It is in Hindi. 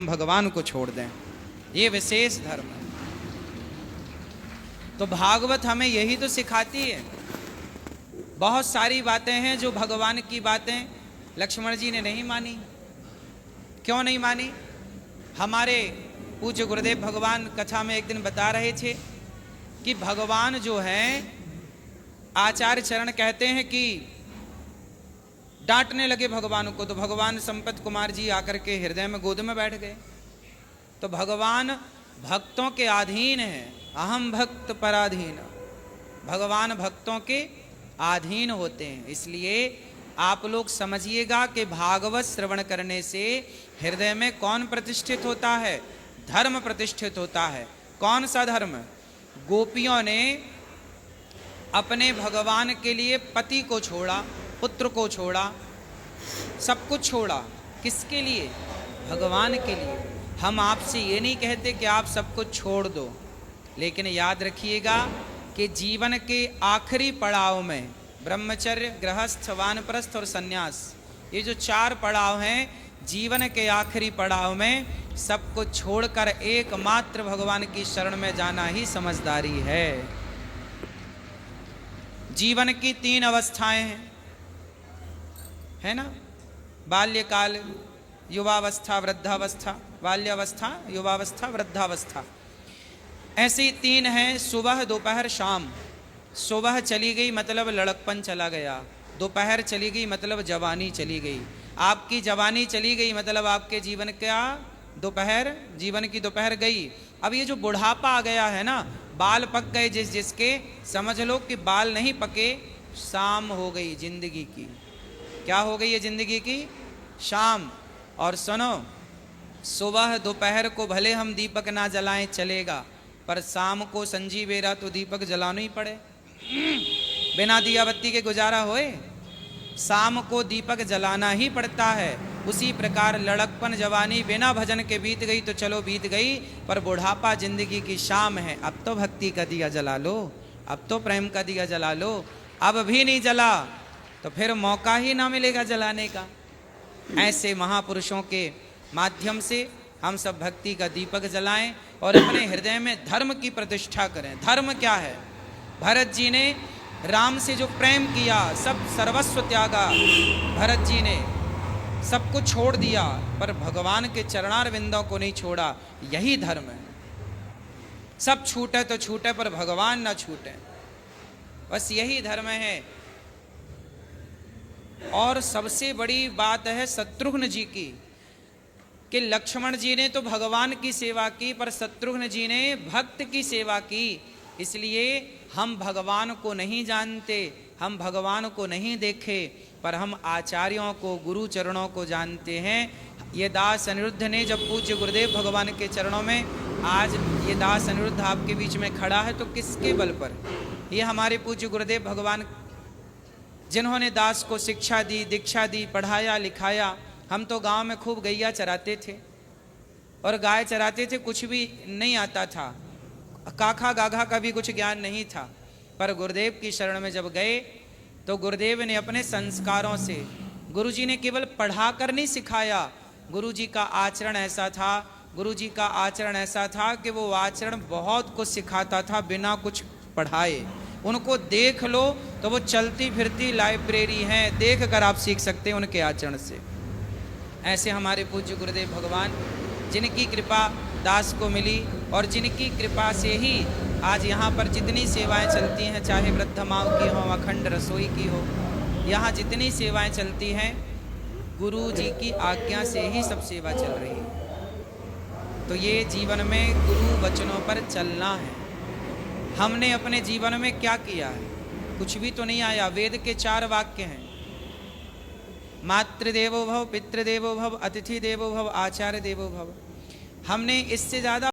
भगवान को छोड़ दें, ये विशेष धर्म है। तो भागवत हमें यही तो सिखाती है। बहुत सारी बातें हैं जो भगवान की बातें लक्ष्मण जी ने नहीं मानी। क्यों नहीं मानी? हमारे पूज्य गुरुदेव भगवान कथा में एक दिन बता रहे थे कि भगवान जो हैं, आचार्य चरण कहते हैं कि डांटने लगे भगवान को, तो भगवान संपत कुमार जी आकर के हृदय में गोद में बैठ गए। तो भगवान भक्तों के अधीन है, अहम भक्त पराधीन। भगवान भक्तों के अधीन होते हैं। इसलिए आप लोग समझिएगा कि भागवत श्रवण करने से हृदय में कौन प्रतिष्ठित होता है? धर्म प्रतिष्ठित होता है। कौन सा धर्म? गोपियों ने अपने भगवान के लिए पति को छोड़ा, पुत्र को छोड़ा, सब कुछ छोड़ा। किसके लिए? भगवान के लिए। हम आपसे ये नहीं कहते कि आप सब कुछ छोड़ दो, लेकिन याद रखिएगा कि जीवन के आखिरी पड़ाव में ब्रह्मचर्य, गृहस्थ, वानप्रस्थ और सन्यास, ये जो 4 पड़ाव हैं, जीवन के आखिरी पड़ाव में सब कुछ छोड़कर एकमात्र भगवान की शरण में जाना ही समझदारी है। जीवन की 3 अवस्थाएं हैं, है ना? बाल्यकाल, युवावस्था, वृद्धावस्था, बाल्यावस्था, युवावस्था, वृद्धावस्था। ऐसी 3 हैं। सुबह, दोपहर, शाम। सुबह चली गई मतलब लड़कपन चला गया, दोपहर चली गई मतलब जवानी चली गई, आपकी जवानी चली गई मतलब आपके जीवन का दोपहर, जीवन की दोपहर गई। अब ये जो बुढ़ापा आ गया है ना, बाल पक गए जिसके, समझ लो कि बाल नहीं पके, शाम हो गई जिंदगी की। क्या हो गई है जिंदगी की? शाम। और सुनो, सुबह दोपहर को भले हम दीपक ना जलाएं चलेगा, पर शाम को संजीवेरा तो दीपक जलाना ही पड़े। बिना दिया बत्ती के गुजारा होए? शाम को दीपक जलाना ही पड़ता है। उसी प्रकार लड़कपन, जवानी बिना भजन के बीत गई तो चलो बीत गई, पर बुढ़ापा जिंदगी की शाम है। अब तो भक्ति का दिया जला लो, अब तो प्रेम का दिया जला लो। अब भी नहीं जला तो फिर मौका ही ना मिलेगा जलाने का। ऐसे महापुरुषों के माध्यम से हम सब भक्ति का दीपक जलाएं और अपने हृदय में धर्म की प्रतिष्ठा करें। धर्म क्या है? भरत जी ने राम से जो प्रेम किया, सब सर्वस्व त्यागा, भरत जी ने सब कुछ छोड़ दिया, पर भगवान के चरणार विंदों को नहीं छोड़ा। यही धर्म है। सब छूटे तो छूटे, पर भगवान ना छूटे, बस यही धर्म है। और सबसे बड़ी बात है शत्रुघ्न जी की, कि लक्ष्मण जी ने तो भगवान की सेवा की, पर शत्रुघ्न जी ने भक्त की सेवा की। इसलिए हम भगवान को नहीं जानते, हम भगवान को नहीं देखे, पर हम आचार्यों को, गुरु चरणों को जानते हैं। ये दास अनिरुद्ध ने जब पूज्य गुरुदेव भगवान के चरणों में, आज ये दास अनिरुद्ध आपके बीच में खड़ा है, तो किसके बल पर? ये हमारे पूज्य गुरुदेव भगवान, जिन्होंने दास को शिक्षा दी, दीक्षा दी, पढ़ाया, लिखाया। हम तो गांव में खूब गैया चराते थे और गाय चराते थे, कुछ भी नहीं आता था, काखा गाघा का भी कुछ ज्ञान नहीं था। पर गुरुदेव की शरण में जब गए तो गुरुदेव ने अपने संस्कारों से, गुरुजी ने केवल पढ़ाकर नहीं सिखाया, गुरुजी का आचरण ऐसा था, गुरुजी का आचरण ऐसा था कि वो आचरण बहुत कुछ सिखाता था बिना कुछ पढ़ाए। उनको देख लो तो वो चलती फिरती लाइब्रेरी हैं, देख कर आप सीख सकते हैं उनके आचरण से। ऐसे हमारे पूज्य गुरुदेव भगवान, जिनकी कृपा दास को मिली और जिनकी कृपा से ही आज यहाँ पर जितनी सेवाएं चलती हैं, चाहे वृद्धमाव की हो, अखंड रसोई की हो, यहाँ जितनी सेवाएं चलती हैं, गुरु जी की आज्ञा से ही सब सेवा चल रही है। तो ये जीवन में गुरु वचनों पर चलना है। हमने अपने जीवन में क्या किया है? कुछ भी तो नहीं आया। वेद के 4 वाक्य हैं, मातृदेवो भव, पितृदेवो भव, अतिथि देवो भव, आचार्य देवो भव। हमने इससे ज़्यादा